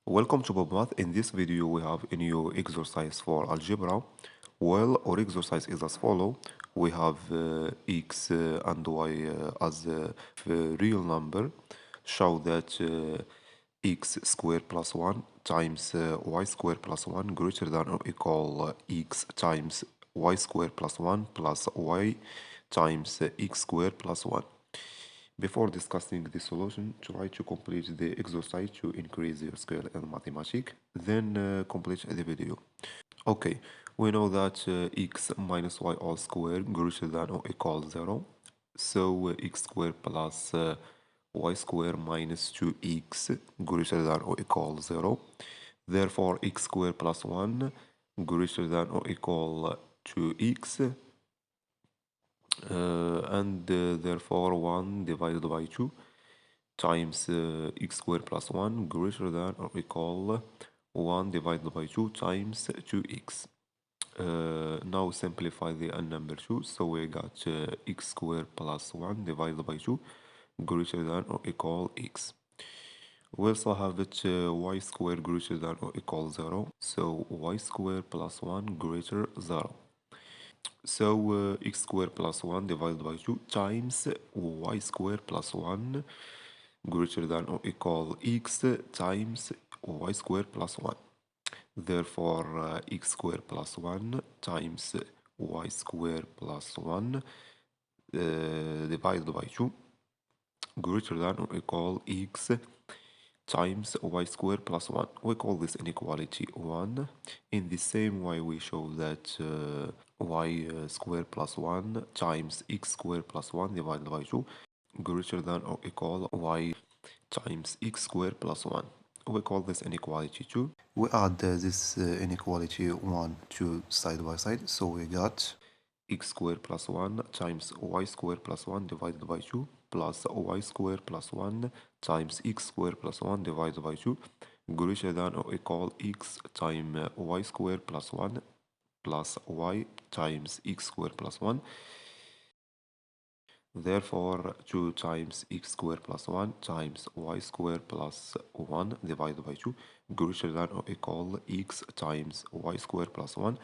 Welcome to BobMath. In this video, we have a new exercise for algebra. Well, our exercise is as follow. We have x and y as a real number. Show that x squared plus 1 times y squared plus 1 greater than or equal x times y squared plus 1 plus y times x squared plus 1. Before discussing the solution, try to complete the exercise to increase your skill in mathematics, then complete the video. Okay, we know that x minus y all squared greater than or equal 0. So x squared plus y squared minus 2x greater than or equal 0. Therefore, x squared plus 1 greater than or equal 2x. Therefore 1 divided by 2 times x squared plus 1 greater than or equal 1 divided by 2 times 2x. Now simplify the number 2, so we got x squared plus 1 divided by 2 greater than or equal x. We also have it y squared greater than or equal 0, so y squared plus 1 greater 0. So x squared plus 1 divided by 2 times y squared plus 1 greater than or equal x times y squared plus 1. Therefore, x squared plus 1 times y squared plus 1 divided by 2 greater than or equal x times y squared plus 1. We call this inequality 1. In the same way, we show that y squared plus 1 times x squared plus 1 divided by 2 greater than or equal y times x squared plus 1. We call this inequality 2. We add this inequality 1 to side by side, so we got x squared plus 1 times y squared plus 1 divided by 2 plus y squared plus 1 times x squared plus 1 divided by 2 greater than or equal x times y squared plus 1 plus y times x squared plus 1. Therefore, 2 times x squared plus 1 times y squared plus 1 divided by 2 greater than or equal x times y squared plus 1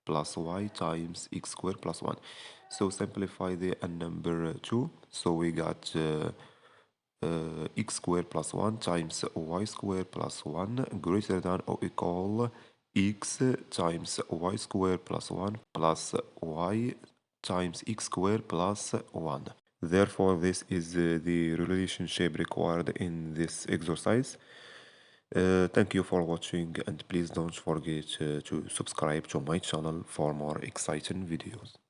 plus y times x squared plus 1. So simplify the number 2. So we got x squared plus 1 times y squared plus 1 greater than or equal x times y squared plus 1 plus y times x squared plus 1. Therefore, this is the relationship required in this exercise. Thank you for watching, and please don't forget to subscribe to my channel for more exciting videos.